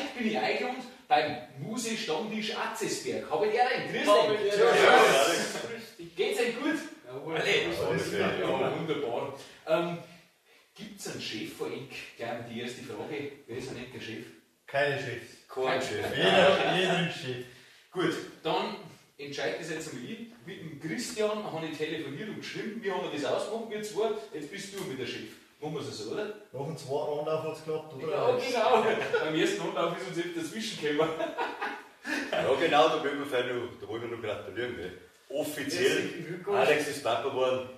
heute bin ich eingeladen beim Muse-Stammtisch Atzesberg. Habe ich dir einen? Grüß dich. Geht's euch gut? Ja, wunderbar. Gibt es einen Chef von euch? Gleich die erste Frage. Wer ist eigentlich der Chef? Keine Chefs. Kein Chef. Jeder ist Chef. Gut, dann entscheidet das jetzt einmal ich. Mit dem Christian habe ich telefoniert und geschrieben, wie haben wir das ausgemacht, wir zwei. Jetzt bist du mit der Chef. Machen wir es so, oder? Nach dem zweiten Anlauf hat es geklappt, oder? Ja, genau. Beim ersten Anlauf ist uns eben dazwischen gekommen. Ja, genau, da wollen wir noch gratulieren. Gell? Offiziell, Alex ist Papa geworden.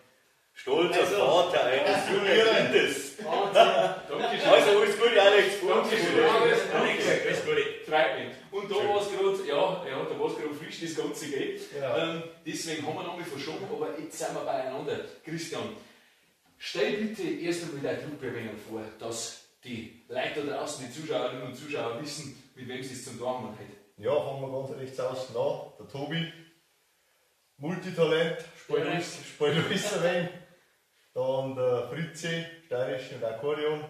Stolzer Vater eines jungen Kindes. Dankeschön. Also, alles Gute, Alex. Dankeschön. Alles Gute. Freut mich. Und da war es gerade, da war es gerade frisch, das Ganze geht. Ja. Deswegen haben wir noch mal verschoben, aber jetzt sind wir beieinander. Christian, stell bitte erst einmal deine Truppe ein wenig vor, dass die Leute da draußen, die Zuschauerinnen und Zuschauer wissen, mit wem sie es zum Tag haben heute. Ja, fangen wir ganz rechts außen an. Der Tobi, Multitalent, spielt ein wenig. Dann der Fritzi, Steirisch und Akkordeon,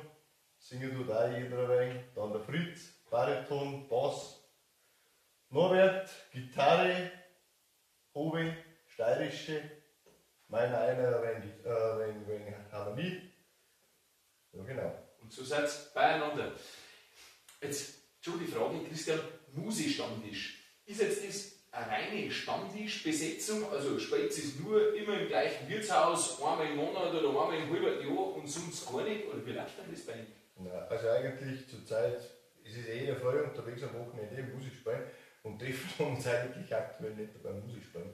singen tut auch jeder ein wenig. Dann der Fritz, Bariton, Bass. Norbert, Gitarre, Hobby, Steirische. Meiner einer wegen Harmonie. Ja, genau. Und so seid ihr beieinander. Jetzt schon die Frage, Christian, Musi-Stammtisch. Ist jetzt das eine reine Stammtischbesetzung? Also spielt es nur immer im gleichen Wirtshaus, einmal im Monat oder einmal im halben Jahr und sonst gar nicht? Oder wie läuft denn das bei Ihnen? Ja, also eigentlich zur Zeit ist es eh frei unterwegs am Wochenende Musik spielen und treffen wir uns eigentlich aktuell nicht beim Musik spielen.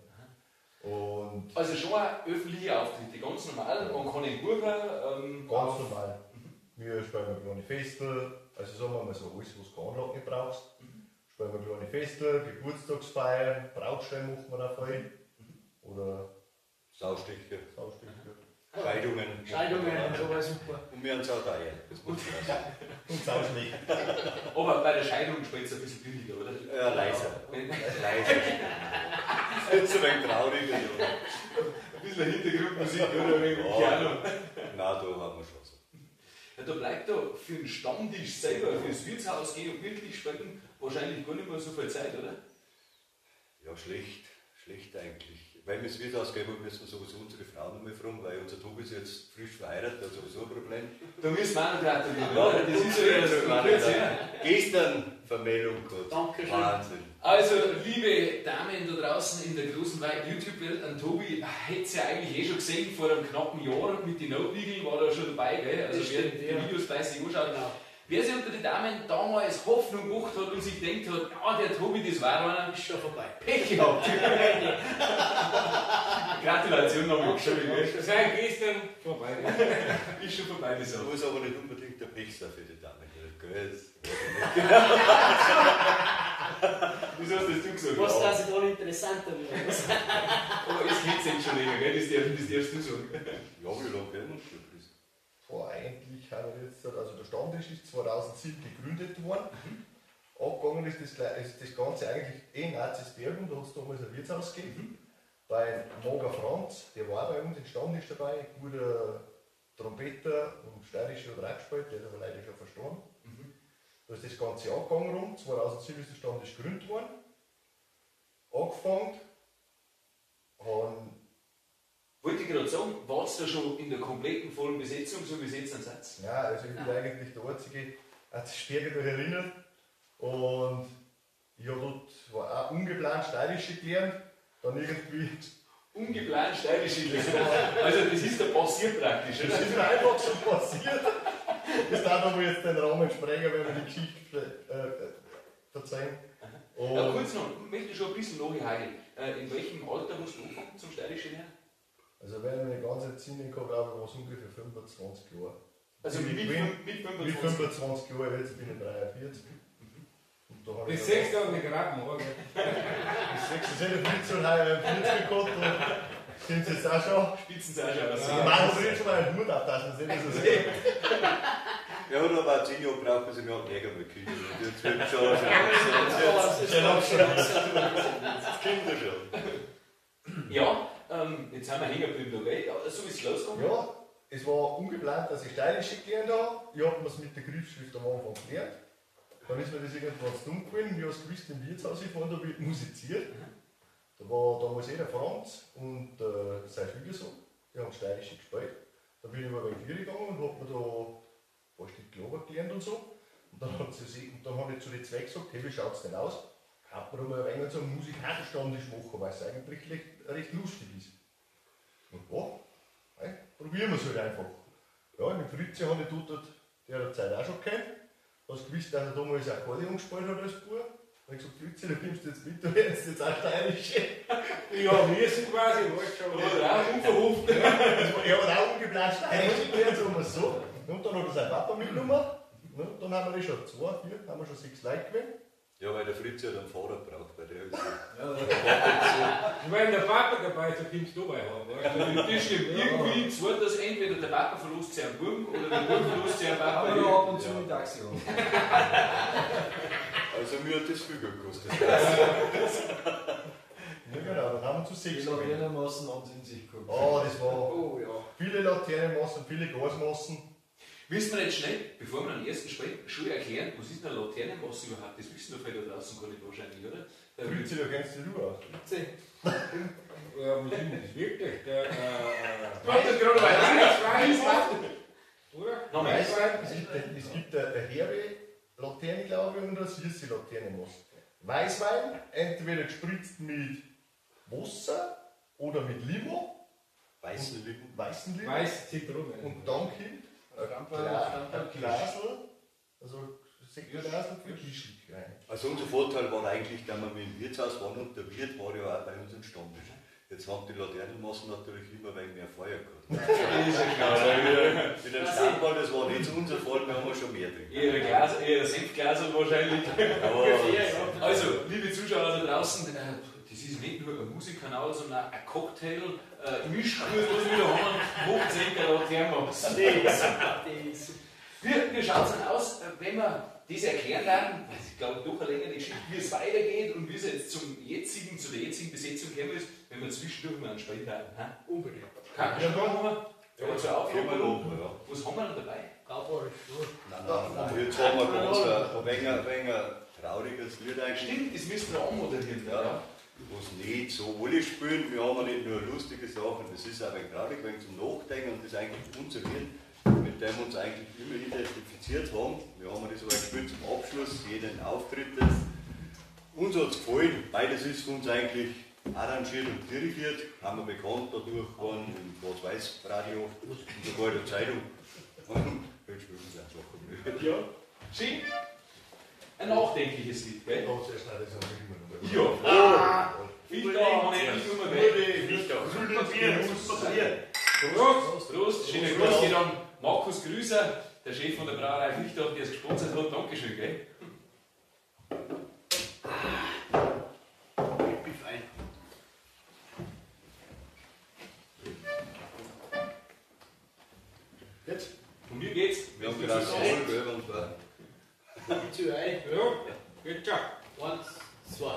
Und also schon öffentliche Auftritte, ganz normal, man kann ihn buchen. ganz normal. Wir spielen ein kleine Festel, also sagen wir mal so alles, was du keine Anlage brauchst. Spielen wir kleine Festel, Geburtstagsfeiern, Brautstein machen wir auch voll. Oder Saustiche, Scheidungen. Scheidungen, sowas super. Und wir haben es auch da hier. Das muss man sagen. Und Sauschläge. Aber bei der Scheidung spielt es ein bisschen billiger, oder? Ja, leiser. Leiser. Jetzt ein wenig traurig. Ein bisschen Hintergrundmusik, oder? Ein wenig Piano. Nein, da haben wir schon so. Ja, da bleibt da für den Stammtisch selber, für das Wirtshaus gehen und wirklich sprechen, wahrscheinlich gar nicht mehr so viel Zeit, oder? Ja, schlecht eigentlich. Weil wir das Wirtshaus geben, müssen wir sowieso unsere Frau noch mal fragen, weil unser Tobi ist jetzt frisch verheiratet, hat sowieso ein Problem. Da müssen wir auch noch gratulieren, Ja, oder? Das ist ja erst gestern Vermählung gehabt. Dankeschön. Wahnsinn. Also, liebe Damen da draußen in der großen, weiten YouTube-Welt, an Tobi hätte es ja eigentlich schon gesehen, vor einem knappen Jahr mit den Notwiegeln war er schon dabei, gell? Also Das wer stimmt, die ja. Videos fleißig anschaut. Genau. Wer sich unter den Damen damals Hoffnung gemacht hat und sich gedacht hat, ja, der Tobi, das war einer, Ist schon vorbei. Pech gehabt. Gratulation nochmal, Entschuldigung. Sein gestern vorbei. Ist schon vorbei, das Das auch. muss aber nicht unbedingt der Pech sein für die Damen. Gell? Wieso hast das du gesagt? Was Ja. das ist all interessanter wird. Aber es geht jetzt schon länger, gell? Das darfst du sagen. Ja, wie lange werden wir schon? Eigentlich haben wir jetzt, also der Stammtisch ist 2007 gegründet worden. Abgegangen ist das Ganze eigentlich in Atzesbergen, da hat es damals ein Wirtshaus gegeben. Bei Moga Franz, der war auch bei uns im Stammtisch dabei, guter Trompeter und steirischer Draht gespielt, der ist aber leider schon verstorben. Da ist das Ganze angegangen rum, 2007 ist der Stammtisch gegründet worden. Angefangen, haben Wollte ich gerade sagen, war es da schon in der kompletten vollen Besetzung, so wie es jetzt seid? ja, also ich bin eigentlich der einzige Atzesberger da erinnert. Und ich habe dort war auch ungeplant Steirische gelernt, dann irgendwie. Ungeplant steirische Lesen. Also das ist da passiert praktisch, Das oder? ist mir einfach so passiert. Das darf aber jetzt den Rahmen sprengen, wenn wir die Geschichte verzeihen. Ja, kurz noch, ich möchte schon ein bisschen nachheilen. In welchem Alter hast du angefangen zum steirischen lernen? Also wenn ich mich ganz entsinnen kann, glaube ich, war es ungefähr 25 Jahre. Also mit, mit mit 25. 25 Jahren, jetzt bin ich 43. Und da habe ich Bis 6 Tage nicht geraten, oder? bis 6 ist nicht viel zu heuer 40 gehabt. Sind sie jetzt auch schon? Spitzen sie auch schon aus. Ich mache aber jetzt schon mal einen Hut auf, dass man sieht, dass es ist. Ja, aber auch 10 Jahre braucht man sich noch länger mit Kindern. Und jetzt wird schon das Kinder schon. Ja, jetzt haben wir hängen geblieben, gell? Ja, so ist es losgegangen. Ja, es war ungeplant, dass ich Steirische gelernt habe. Ich habe mir es mit der Griffschrift am Anfang gelernt. Dann ist mir das irgendwann zu dumm gewesen. Wir haben gewusst, im Wirtshaus gefahren, da wird musiziert. Da war damals der Franz und sein Schwiegersohn, die haben Steirische gespielt. Da bin ich mal in die Kirche gegangen und habe mir da ein paar Stück Klober gelernt und so. Und dann habe ich zu den zwei gesagt, hey, wie schaut es denn aus? Kann man mal ein wenig so einen Musikhandelsstammtisch machen, weil es eigentlich recht lustig ist. Und ja, hey, probieren wir es halt einfach. Ja, mit Fritzi habe ich dort der Zeit auch schon kennt. Hast gewusst, dass er damals Akkordeon gespielt hat als Bub? Da habe ich gesagt, Fritzi, du kommst jetzt mit, du lernst jetzt auch Steirische. Ja, wir sind quasi, weißt schon. Oder auch unverhofft. Er hat auch ungeplant Steirische gelernt, sagen wir es so. Und dann hat er seinen Papa mitgenommen. Dann haben wir schon 2, 4, haben wir schon 6 Leute gewesen. Ja, weil der Fritzi hat einen Fahrrad braucht bei der Hälfte. Und wenn der Papa dabei ist, dann kommst du bei haben. Das stimmt. Irgendwie zwar, dass entweder der Papa verlost seinen Buben oder der Buben verlost seinen Papa. Aber noch ab und zu mit Taxi an. Also mir hat das viel Geld gekostet. Ja genau, dann haben wir zu 6 Die gewesen. Laternenmassen haben sie in sich gehabt. Oh, das war Oh ja. viele Laternenmassen, viele Gasmassen. Wissen wir jetzt schnell, bevor wir den ersten sprechen, schon erklären, was ist eine Laternenmasse überhaupt? Das wissen doch viele da draußen gar nicht wahrscheinlich, oder? Fritzi, da kennst du aus. Ja, was ist denn das wirklich? Mach das gerade Weißwein, oder? Nochmal. Weißwein. Es gibt eine herbe Laterne, glaube ich, und eine süße Laternenmasse. Weißwein, entweder gespritzt mit Wasser oder mit Limo, Weißen Lippen. weißen Limo, Weiß Zitrone. und dann kommt ein Glasl, also Sektglasl für Kischlik rein. Also unser Vorteil war eigentlich, dass wir mit dem Wirtshaus waren und der Wirt war ja auch bei uns im Stammtisch. Jetzt haben die Laternenmassen natürlich immer wegen mehr Feuer gehabt. Mit dem Standball, das war nicht unser Fall, wir haben schon mehr drin. Eher Senfglasel wahrscheinlich. Aber Also, liebe Zuschauer da draußen, das ist nicht nur ein Musikkanal, sondern ein Cocktail, Mischkurs, was wir da haben, macht Laternenmassen. Wie schaut es denn aus, wenn wir das erklären werden, weil ich glaube doch eine längere Geschichte, wie es weitergeht und wie es jetzt zu der jetzigen Besetzung gekommen ist, wenn wir zwischendurch mal einen Spiel werden. Unbedingt. Kann schon machen wir? Ja, zur Firma Aufgabe. Lob, ja. Was haben wir noch dabei? Nein, jetzt haben wir ganz ein wenig trauriges Lied eigentlich. Stimmt, das müssen wir anmoderieren. Ja. Was nicht so alle spielen, wir haben nicht nur lustige Sachen, das ist auch ein wenig traurig, wenn zum Nachdenken und das ist eigentlich unser Lied, mit dem wir uns eigentlich immer identifiziert haben. Wir haben das aber gespielt zum Abschluss, jeden Auftritt. Uns hat es gefallen, beides ist für uns eigentlich arrangiert und dirigiert, haben wir bekannt dadurch geworden im Schwarz-Weiß-Radio und sogar in der Zeitung. Jetzt spielen wir es einfach. Ja. Schön. Ein nachdenkliches Lied, gell? Ja, sehr schnell, das haben wir immer noch. Ja. Fichter haben wir endlich immer weg. Prost. Prost. Schöner Gruß geht an Markus Grüßer, der Chef von der Brauerei Fichter, der es gesponsert hat. Dankeschön, gell? Jetzt? Und mir geht's. Wir haben gerade Soul, gell, und war. Ja, geht schon. Eins, zwei.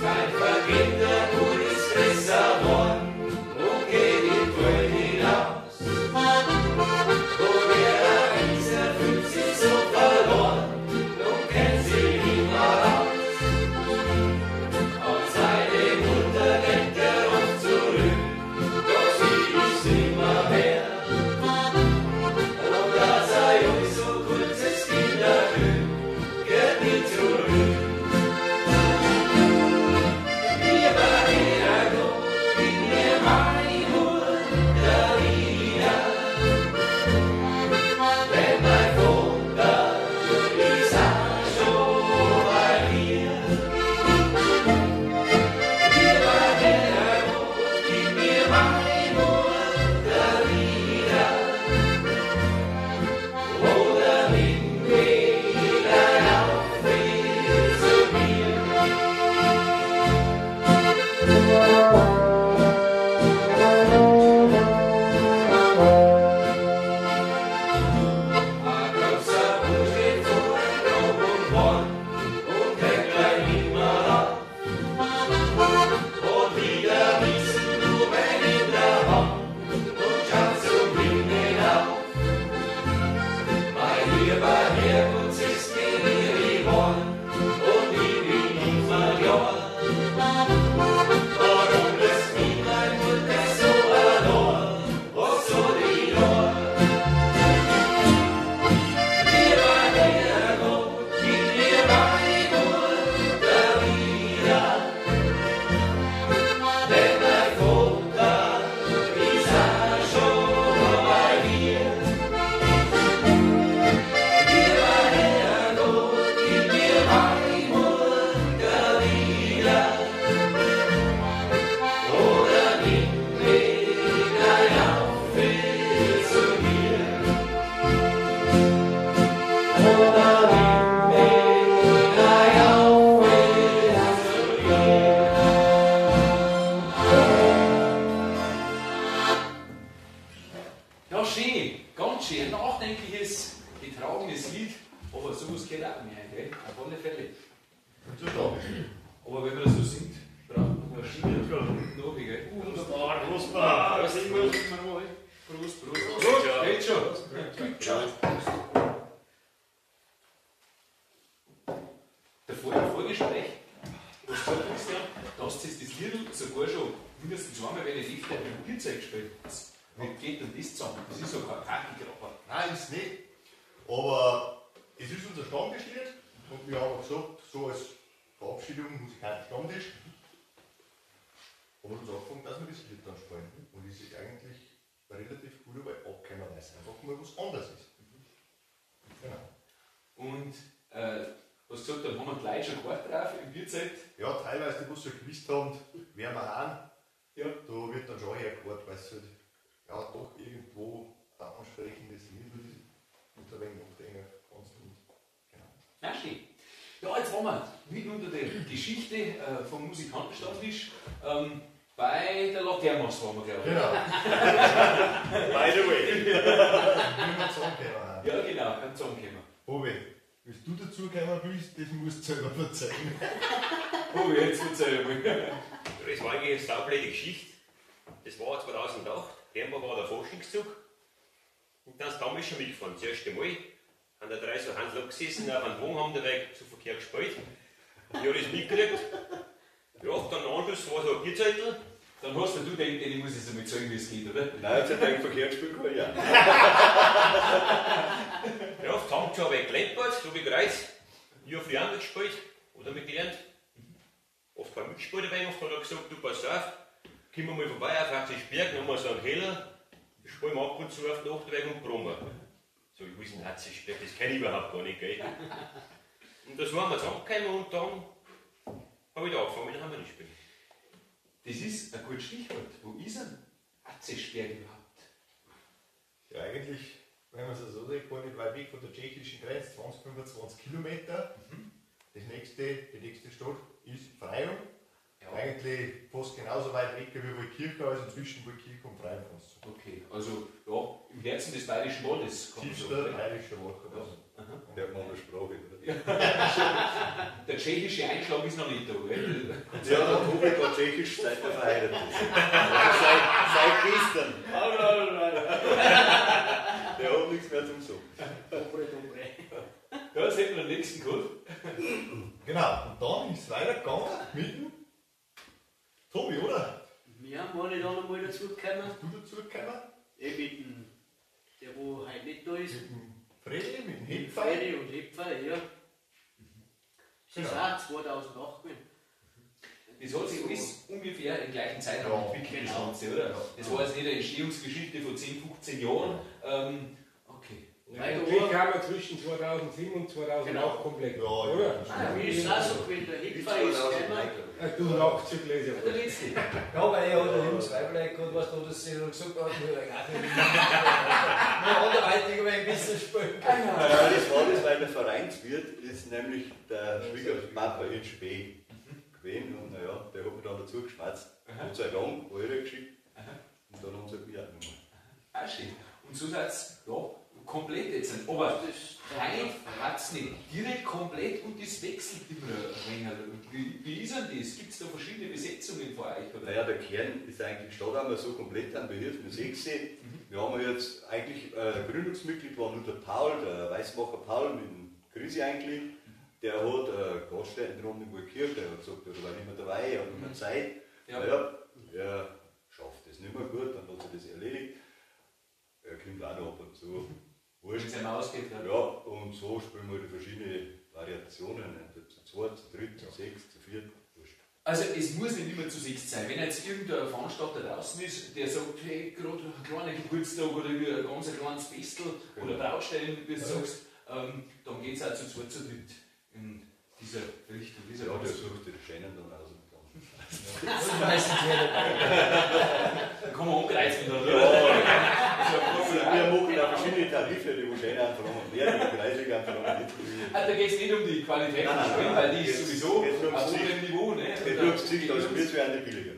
Zeit vergeht. geht auch mehr, gell? Auf alle Fälle. Und so Stammtisch. Aber wenn man das so singt, braucht man eine Schiene noch, gell? Wunderbar. Prost, Was sind wir? Prost, Prost. Geht schon. Gut schon. Im Vorgespräch, was du gesagt hast, da hast du jetzt das Lied sogar schon mindestens einmal, wenn ich nicht im Bierzeit gespielt habe. Wie geht denn das zusammen? Das ist so kein Kackengrapper. Nein, ist nicht. Aber es ist unser Stammtischlied und wir haben gesagt, so als Verabschiedung, Musikanten-Stammtisch, haben wir uns angefangen, dass wir das Lied dann spielen. Und es ist eigentlich relativ gut, weil abkeiner weiß einfach mal was anderes ist. Genau. Und was gesagt, dann haben wir gleich schon Karte drauf im Bierzeit. Ja, teilweise, die, was so gewusst haben, wer wir haben, Ja. da wird dann schon hergehört, weil es halt ja, doch irgendwo ein ansprechendes Lied ist und ein wenig nachdenken kannst. Genau. Ja, schön. Ja, jetzt waren wir mitten unter der Geschichte vom Musikantenstammtisch. Bei der Latermas waren wir, glaube ich. Genau. By the way. Wie wir zusammengekommen. Ja, genau, beim Zusammenkommen. Obi, willst du dazukommen willst, das musst du selber verzeihen. Oh, jetzt erzähl mal. Das war eigentlich eine saublöde Geschichte. Das war 2008. Irgendwann war der Forschungszug. Und dann ist damals schon mitgefahren. Das erste Mal haben da drei so Handel gesessen, auf einem Wagen haben den Weg zu Verkehr gespielt. Ich habe das mitgekriegt. Ja, dann im Anschluss war so ein Bierzettel. Dann hast du den muss ich so mit sagen, wie es geht, oder? Nein, jetzt hat er Verkehr gespielt, ja. Ja, auf die Hand schon ein Glempert, so wie Kreuz. Ich habe früher auch mitgespielt oder mitgelernt. Oft kein mitgespielt dabei, oft hat er gesagt, du pass auf, komm mal vorbei auf 80 Berg, noch mal so einen Keller, das spielen wir ab und zu auf die Nachtweg und brummen. So, ich weiß nicht, 80 Berg, das kenne ich überhaupt gar nicht, gell? Und das waren wir zusammengekommen und dann habe ich da angefangen mit dem Hammer spielen. Das ist ein gutes Stichwort. Wo ist ein Atzesberg überhaupt? Ja, eigentlich, wenn man es so sieht, gar nicht weit weg von der tschechischen Grenze, 20, 25 Kilometer. Die nächste Stadt ist Freyung. Ja. Eigentlich fast genauso weit weg wie Waldkirchen, also zwischen Waldkirchen und Freyung. Okay, also ja, im Herzen des Bayerischen Waldes. kann man Tiefster sagen. bayerischer Wald. Der hat mal eine Sprache, oder? Der tschechische Einschlag ist noch nicht da, gell? Ja, der Tobi war tschechisch, seit er verheiratet ist. Also seit gestern. Der hat nichts mehr zum Sagen. Ja, jetzt hätten wir den nächsten gehabt. Genau, und dann ist es weitergegangen mit dem Tobi, oder? Wir haben nicht auch einmal dazugekommen. Bist du dazugekommen? Mit dem, der wo heute nicht da ist. Mit dem Fredi, mit dem Mit Hepfer. Freddy und Hepfer, ja. Das ist Genau. auch 2008 gewesen. Das hat sich alles ungefähr im gleichen Zeitraum Ja, entwickelt, genau. das Ganze, oder? Das war jetzt nicht eine Entstehungsgeschichte von 10, 15 Jahren. Okay. Nein, die kam ja zwischen 2007 und 2008 Genau. komplett. Ja, oder? ja. Ah, wie ist es auch so gewesen? Der Hepfer ist gekommen. Du Nachzugleser. Der letzte. Ja, weil ich halt ein junges Weiblein gehabt, was da das sie gesagt hat, ich will auch nicht mehr anderweitig aber ein bisschen spielen. Ja, das war das, weil der Vereinswirt ist nämlich der Schwiegerpapa in Spee gewesen und naja, der hat mich dann dazu geschmatzt. Gott sei Dank, Euro geschickt und dann haben sie halt wieder genommen. Ah, schön. Und so seid ihr ja, komplett jetzt. Aber Heim hat es nicht direkt komplett und das wechselt immer ein wenig. Wie ist denn das? Gibt es da verschiedene Besetzungen für euch? Oder? Naja, der Kern ist eigentlich statt einmal so komplett an behilft mit 6. Wir haben jetzt eigentlich, Gründungsmitglied war nur der Paul, der Weißmacher Paul mit dem Grisi eigentlich. Der hat Gaststätten drum in Waldkirchen, der hat gesagt, er war nicht mehr dabei, er hat nicht mehr Zeit. Ja. Naja, er schafft das nicht mehr gut, dann hat sich das erledigt. Er kommt auch noch ab und zu. Wenn es einmal ausgeht. Ja, und so spielen wir die verschiedene Variationen, zu 2, zu 3, zu 6, zu 4, wurscht. Also es muss nicht immer zu 6 sein. Wenn jetzt irgendein Veranstalter draußen ist, der sagt, hey, gerade ein kleiner Geburtstag oder wie ein ganz kleines Festel oder Brautstellen, wie du sagst, dann geht es auch zu 2, zu 3 in dieser Richtung. Ja, der sucht den Scheinen dann aus. Das ist meistens wer dabei. Da kann man umkreuzen dann, Ja, oder? wir machen auch verschiedene Tarife, die Scheine einfach noch mehr, die Preise einfach noch nicht. Da geht es nicht um die Qualität Nein, des nein, Spiels, nein. weil die ist Geht's- sowieso geht's nur ums auf Gesicht. hohem Niveau. Ne? Der Durchsicht, also wir werden die billiger.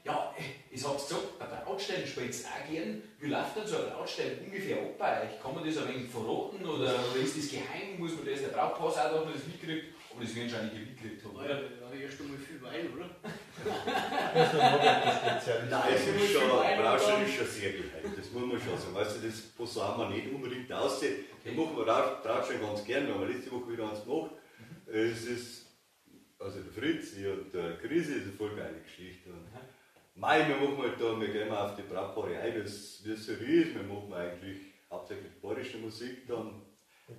Ja, Das habt ihr gesagt, ein Brautstein spielt ihr auch gern. Wie läuft dann so ein Brautstein ungefähr ab bei euch? Kann man das ein wenig verraten oder ist das geheim? Muss man das der Brautpaar auch, dass man das mitkriegt? Aber das werden wahrscheinlich mitgekriegt haben. Ja, da habe ich erst einmal viel Wein, oder? Das ist dann noch ein Spezialist. Nein, es ist schon, Brautstein ist schon sehr geheim, das muss man schon sagen. Weißt du, das posaunen wir nicht unbedingt aussehen. Okay. Da machen wir Brautstein ganz gern, wir haben letzte Woche wieder eins gemacht. Es ist, also der Fritz und der Krise ist eine voll geile Geschichte. Und Mei, wir machen halt da, wir gehen auf die Brautpaare ein, wie es so ist. Wir machen eigentlich hauptsächlich bayerische Musik dann.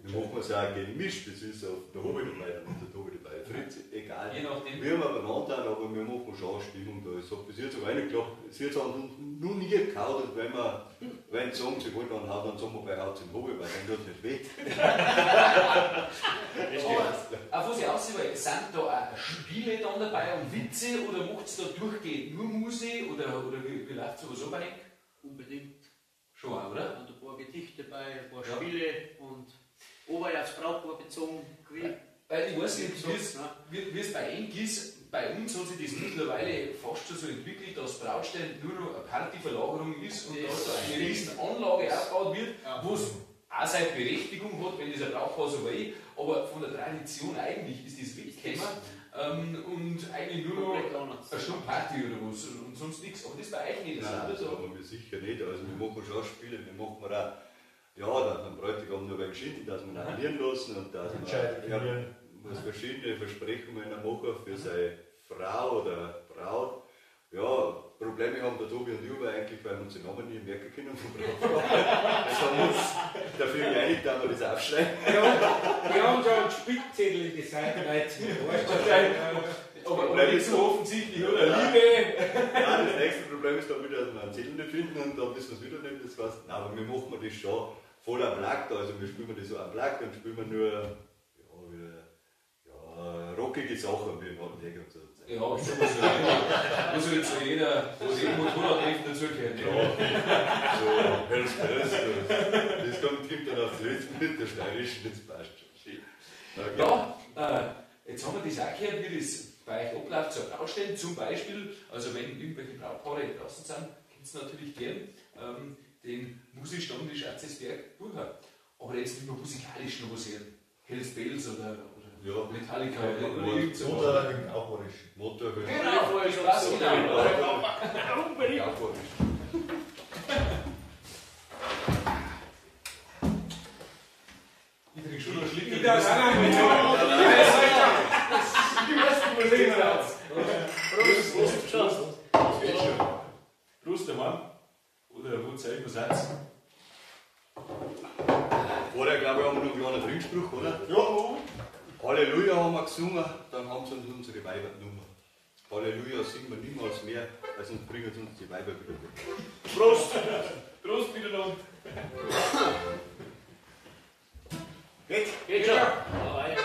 Wir machen es auch gemischt, das ist oft der Hobby dabei, dann ist der Tobi dabei. Fritz, egal. Je nachdem. Wir haben beieinander, aber wir machen schon Stimmung da. Es hat bis jetzt auch reingeklappt. Es hat noch nie gekaut, und wenn sie sagen, sie wollen dann haut, dann sagen wir bei Haut im Hobby, weil dann tut es nicht weh. Auf was ich aussehen will, sind da auch Spiele dann dabei und Witze oder macht es da durchgehend nur Musik oder wie läuft sowas ab? Unbedingt. Schon auch, oder? Und ein paar Gedichte dabei, ein paar Spiele und oberhalb aufs Brautpaar bezogen. Weil ich weiß nicht, wie es bei Enk ist, bei uns hat sich das mittlerweile fast schon so entwickelt, dass Brautstein nur noch eine Partyverlagerung ist und da so eine riesen Anlage aufgebaut wird, wo es auch seine Berechtigung hat, wenn das ein Brautpaar so will, aber von der Tradition eigentlich ist das weggekommen und eigentlich nur noch eine Stunde Party oder was und sonst nichts. Aber das ist bei euch nicht so. Nein, das haben wir sicher nicht. Also wir machen schon Spiele, wir machen auch, ja, dann Bräutigam nur beim Schinden, dass wir ihn annullieren lassen und dass man muss verschiedene Versprechungen machen für seine Frau oder Braut. Ja, Probleme haben der Tobi und ich aber eigentlich, weil wir uns den Namen nie merken können von Braut. Das haben wir uns dafür geeinigt, dass wir das aufschreiben. Wir haben schon einen Spickzettel in die Seite aber nicht so offensichtlich, oder? Liebe! Ja, das nächste Problem ist dann wieder, dass wir einen Zettel nicht finden und dann wissen wir es wieder nicht. Das heißt, nein, aber wir machen das schon voll am Blatt, also wir spielen das so am Blatt und spielen nur rockige Sachen wie Norwegen und so. Ja, schon was halt so jeder Motorradreffen dazugehört. Ja, so Hells Bells, das kommt dann aufs letzte mit der steirischen, das passt schon. Ja, jetzt haben wir das auch gehört, wie das bei euch abläuft, so Brautstellen zum Beispiel, also wenn irgendwelche Brautpaare draußen sind, könnt ihr natürlich gern den Musikstammtisch Atzesberg durchhauen. Aber jetzt nicht mehr musikalisch noch was hören. Hells Bells oder Metallica oder irgend so. Oder auch Orisch. Motor, Genau, Spaß, genau. Unbedingt. Ich krieg schon noch Schlicken. Ich darf auch noch mit. Prost, der Mann. Oder wo zeigt man Satz? Vorher, glaube ich, haben wir noch einen kleinen Trinkspruch, oder? Ja. Halleluja haben wir gesungen, dann haben sie uns unsere Weiber genommen. Halleluja singen wir niemals mehr, weil sonst bringen sie uns die Weiber wieder weg. Prost! Prost miteinander! Geht schon. Dabei.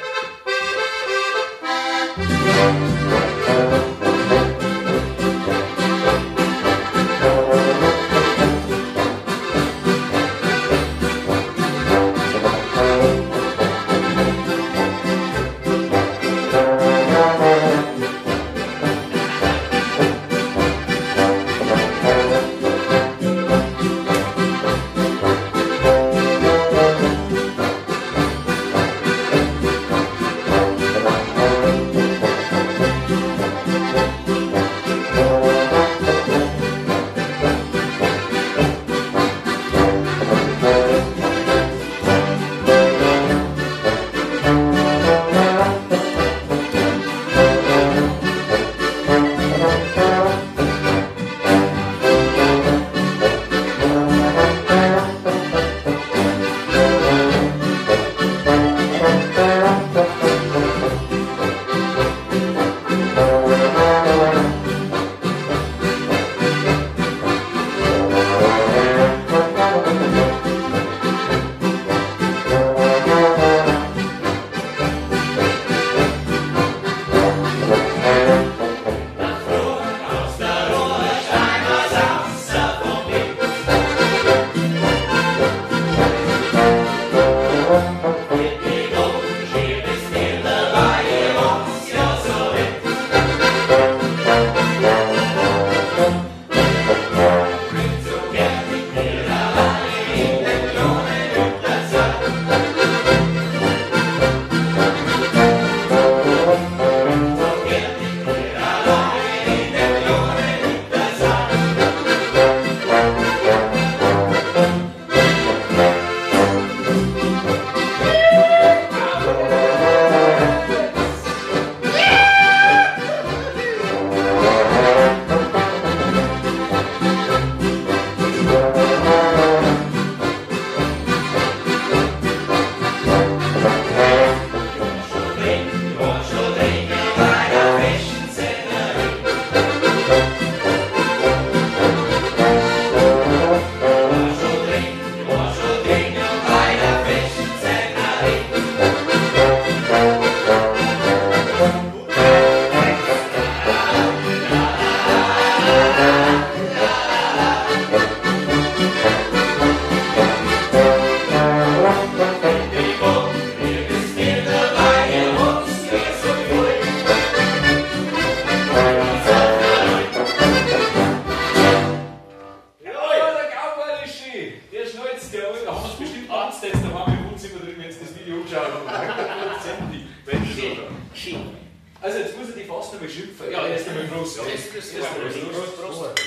fast einmal schimpfen. Ja, erst einmal Prost. Erst einmal Prost.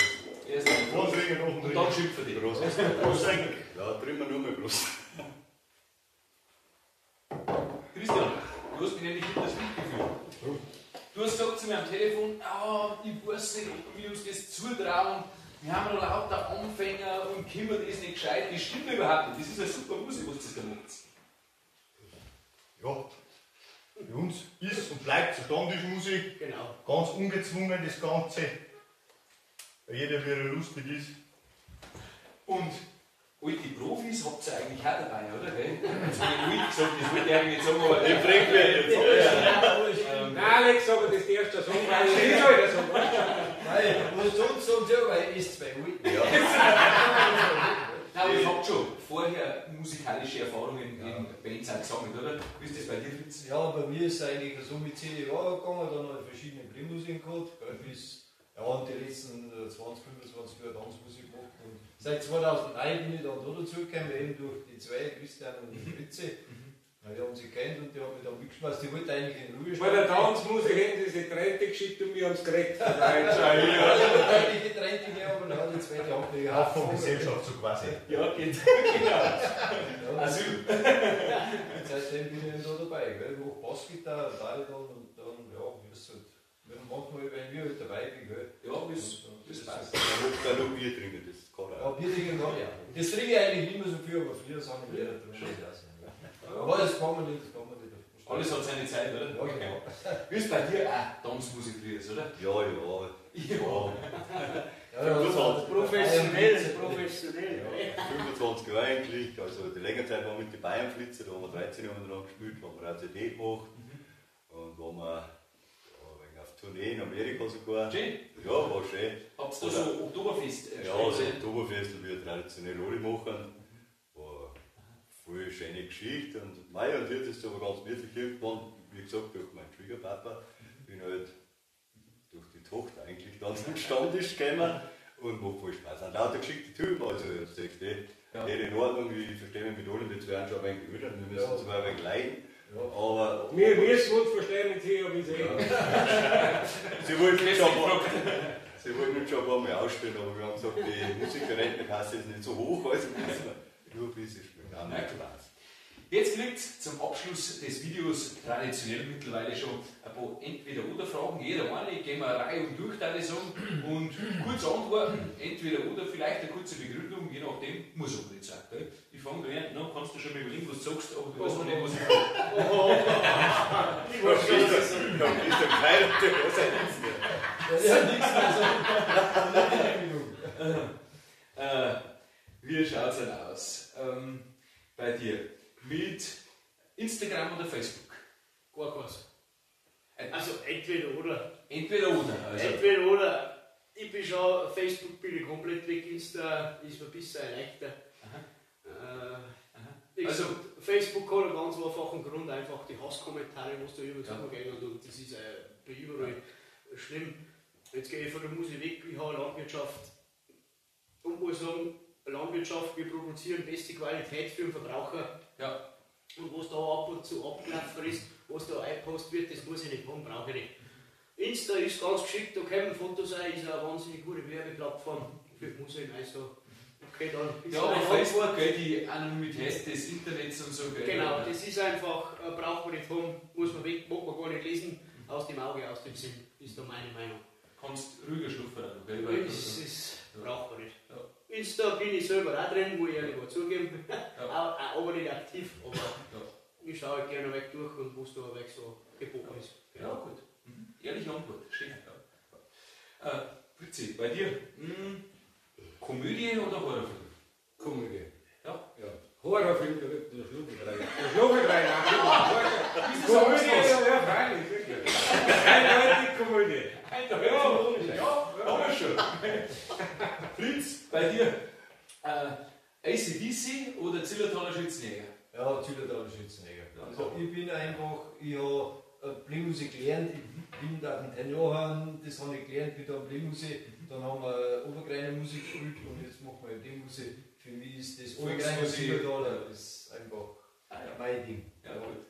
Erst einmal Prost. Und dann schimpfen die. Prost. Ja, drüben wir nur mal Prost. Christian, du hast mich nämlich in das Licht geführt. Du hast gesagt zu mir am Telefon, ich weiß nicht, ob wir uns das zutrauen. Wir haben noch lauter Anfänger und kümmern das nicht gescheit. Das stimmt überhaupt nicht. Das ist eine super Musik, was ihr da macht. Ja, für uns ist und bleibt so Stammtischmusik. Genau. Ganz ungezwungen das Ganze. Jeder, wie er lustig ist. Und alte Profis habt ihr eigentlich auch dabei, oder? Jetzt habe ich ruhig gesagt, das wollte ich eigentlich nicht sagen, aber den bringt mir jetzt. Nein, Alex, aber das darfst du sagen, weil ich nicht halt so. Nein, was sonst sagen sie, weil ich ist 2 Uhr. Nein, aber ihr habt schon vorher musikalische Erfahrungen in Bands auch gesammelt, oder? Wie ist das bei dir, Fritz? Ja, bei mir ist es eigentlich so mit 10 Jahren gegangen, dann habe ich verschiedene Blimmusiken gehabt, bis die letzten 20, 25 Jahre Tanzmusik gemacht. Und seit 2009 bin ich dann da dazugekommen, eben durch die zwei, Christian und Fritze. Die haben sich kennt und die haben mich dann mitgeschmeißt. Die wollten eigentlich in Ruhe Bei der Tanzmusik hätten sie sich Tränte geschickt und wir haben es gekriegt. die getrennte aber dann die zweite Ableger. Auch von Gesellschaft so quasi. Ja, geht. Genau. Asyl. Und seitdem bin ich da dabei. Ich mache Bassgitarre, Bariton und dann, ja, wie es halt. Manchmal, wenn wir halt dabei sind, gell. Ja, das passt. Da noch Bier trinken, das kann Ja, auch. Bier trinken kann ich auch. Das trinke ich eigentlich nicht mehr so viel, aber früher sind wir wieder drin. Aber das kann man nicht, Alles hat seine Zeit, oder? Ja, genau. Wie ist bei dir auch Tanzmusik früher, oder? Ja. Professionell. 25 Jahre eigentlich, also die längere Zeit waren wir mit den Bayernflitzer, da haben wir 13 Jahre dran gespielt, haben wir auch CD gemacht und waren wir auf Tournee in Amerika sogar. Schön. Ja, war schön. Habt ihr da so Oktoberfest? Ja, also Oktoberfest, wie wir traditionell alle machen, war voll schöne Geschichte und Mai und jetzt ist es aber ganz nützlich irgendwann, wie gesagt, durch meinen Schwiegerpapa, bin halt durch die Tochter eigentlich dann zum Stammtisch gekommen und macht voll Spaß. Ein lauter geschickter Typ, also jetzt sagst du, in Ordnung, ich verstehe mich mit allen, jetzt werden schon ein wenig öder, wir müssen zwar ein wenig leiden, aber... Wir müssen uns verstehen mit hier, wie sie Sie wollten nicht schon ein paar Mal ausstellen, aber wir haben gesagt, die Musikerrentenkasse ist nicht so hoch, also müssen wir nur ein bisschen spielen. Ja, nein, Spaß. Jetzt kriegt zum Abschluss des Videos traditionell mittlerweile schon ein paar Entweder-Oder-Fragen. Jeder eine, gehen wir eine Reihe durch, würde ich sagen, und kurz antworten, entweder oder, vielleicht eine kurze Begründung, je nachdem, muss aber nicht sein. Gell? Ich fange gleich an, kannst du schon mal überlegen, was du sagst, aber du weißt noch nicht, was ich frage. Ich weiß doch keiner, der was er Ja, nichts mehr. Wie schaut es denn aus? Bei dir? Mit Instagram oder Facebook? Gar keins. Also entweder oder. Entweder oder. Also. Entweder oder. Ich bin schon, Facebook bin ich komplett weg, Insta ist mir ein bisschen leichter. Also Facebook hat einen ganz einfachen Grund, einfach die Hasskommentare, was da übrigens umgehen und das ist bei überall schlimm. Jetzt gehe ich von der Musik weg, ich habe Landwirtschaft und muss sagen, Landwirtschaft, wir produzieren beste Qualität für den Verbraucher. Ja. Und was da ab und zu abgelaufen ist, was da eingepostet wird, das muss ich nicht haben, brauche ich nicht. Insta ist ganz geschickt, da können Fotos sein, ist eine wahnsinnig gute Werbeplattform für die Musik. Also, okay, dann ist ja, aber Facebook, gell, die Anonymität des Internets und so. Gell, genau, das ist einfach, braucht man nicht haben, muss man weg, mag man gar nicht lesen, aus dem Auge, aus dem Sinn, ist da meine Meinung. Kannst ruhiger schnuppern, gell? Das braucht man nicht. Ja. Insta bin ich selber auch drin, muss ich ehrlich mal zugeben. Aber nicht aktiv, aber ich schaue halt gerne weg durch und was da weg so geboten ist. Ja, gut. Ehrliche Antwort, schön. Fritzi, bei dir? Komödie oder Horrorfilm? Komödie. Ja. Horrorfilm, der Schlumpfreiner. Der Schlumpfreiner. Komödie, ja, freilich, wirklich. Eindeutig Komödie. Ja, aber schon. Fritz, bei dir? ACDC oder Zillertaler Schützenjäger? Ja, Zillertaler Schützenjäger. Also ich bin einfach, ich habe Blimmusik gelernt, ich bin da in 10 Jahren, das habe ich gelernt mit der Blimmusik, dann haben wir Obergreiner Musik gespielt und jetzt machen wir Blimmusik. Für mich ist das Obergreiner Zillertaler ist einfach mein Ding. Ja, gut.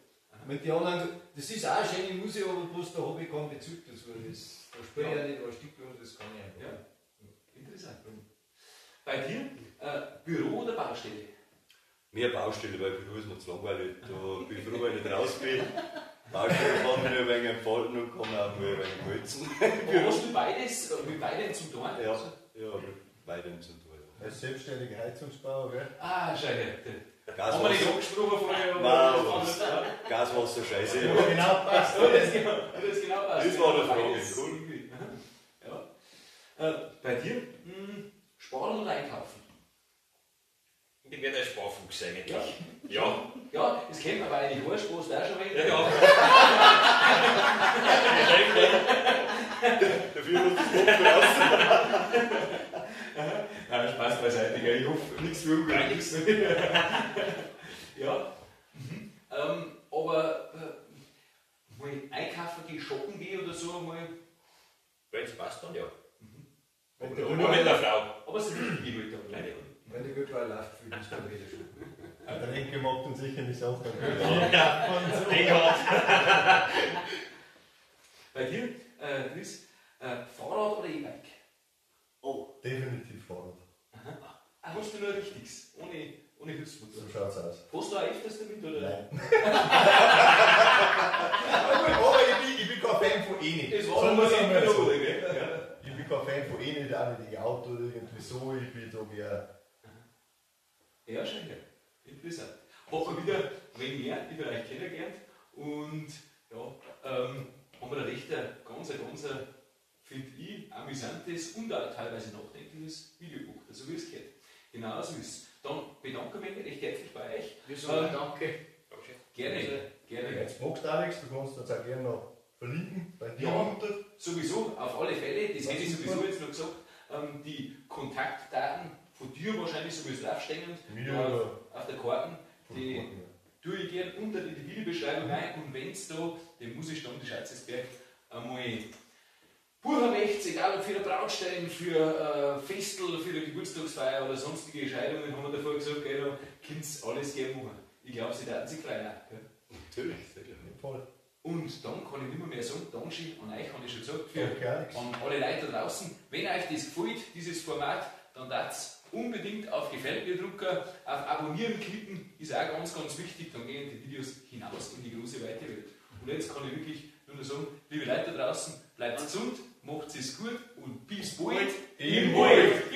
Mit den anderen, das ist auch eine schöne Musik, aber bloß da habe ich keinen Bezug dazu. Da spiele ich ja nicht ein Stück und das kann ich einfach. Ja. Interessant. Bei dir, Büro oder Baustelle? Mehr Baustelle, weil Büro ist mir zu langweilig. Da bin ich froh, wenn ich nicht raus bin. Baustelle kann man nur ein wenig entfalten und kann auch mal ein wenig wälzen. Hast du beides mit beiden zum Tun? Ja, mit beiden zum Tun. Als selbstständiger Heizungsbauer, gell? Ah, scheiße. Haben wir Gaswasser, nicht angesprochen vorher? Gaswasser, Scheiße. Ja, genau, passt. Das genau passt. Das war der Frage, Beides cool. irgendwie. Ja. Bei dir, sparen oder einkaufen? Ich werde ein Sparfuchs eigentlich. Ja. Ja, das kennt man, weil die Horstpost auch schon Ja, wieder. ja. Dafür muss das Kopf raus. Nein, Spaß beiseite, gell? Ich hoffe, nichts für Nein, nichts. Ja. Aber mal einkaufen gehen, shoppen gehen oder so, mal. Wenn es passt, dann ja. Wenn Oder der mit einer Frau. Aber es ist richtig gut. Nein, Wenn der Göttweil läuft, fühlt es dann wieder schon. Der Renke mag dann sicher nicht auch. Bei dir, Chris, Fahrrad oder E-Bike? Oh, definitiv Fahrrad. Ah, hast du nur richtiges, ohne Hilfsmotor? So schaut's aus. Fährst du auch öfters damit, oder? Nein. Aber ich bin kein Fan von nicht. Das So war muss ich mal so, so. gell? Ja. Ich bin kein Fan von nicht, auch nicht die Auto oder irgendwie so. Ich bin da eher. Ja, schon, ja. Interessant. Hat man wieder ein mehr die Bereich kennengelernt und ja, haben wir da recht ganz, finde ich, amüsantes und auch teilweise nachdenkliches Video gemacht, so wie es gehört. Genau so ist es. Dann bedanke ich mich recht herzlich bei euch. Wir sagen danke. Gerne. Jetzt magst du Alex, du kannst uns auch gerne noch verlinken bei dir Ja. unter. Sowieso, auf alle Fälle, das hätte ich super. sowieso jetzt noch gesagt, die Kontaktdaten von dir wahrscheinlich sowieso draufstehen Mir auf der Karte, die tue ich gerne unter die Videobeschreibung ein und wenn es da den Musikstammtisch Scheitzesberg einmal buchen möchtet, egal ob für eine Brautstein, für Festel, für eine Geburtstagsfeier oder sonstige Scheidungen, haben wir davor gesagt, gell, da könnt ihr alles gerne machen. Ich glaube, sie werden sich freuen. Gell? Natürlich, sehr gerne. Voll. Und dann kann ich nicht mehr sagen, Danke an euch, habe ich schon gesagt, für Danke, Alex. an alle Leute da draußen. Wenn euch das gefällt, dieses Format, dann darf's unbedingt auf Gefällt mir drücken, auf Abonnieren klicken, ist auch ganz wichtig, dann gehen die Videos hinaus in die große weite Welt. Und jetzt kann ich wirklich nur noch sagen, liebe Leute da draußen, bleibt gesund, macht es gut und bis bald im Wald!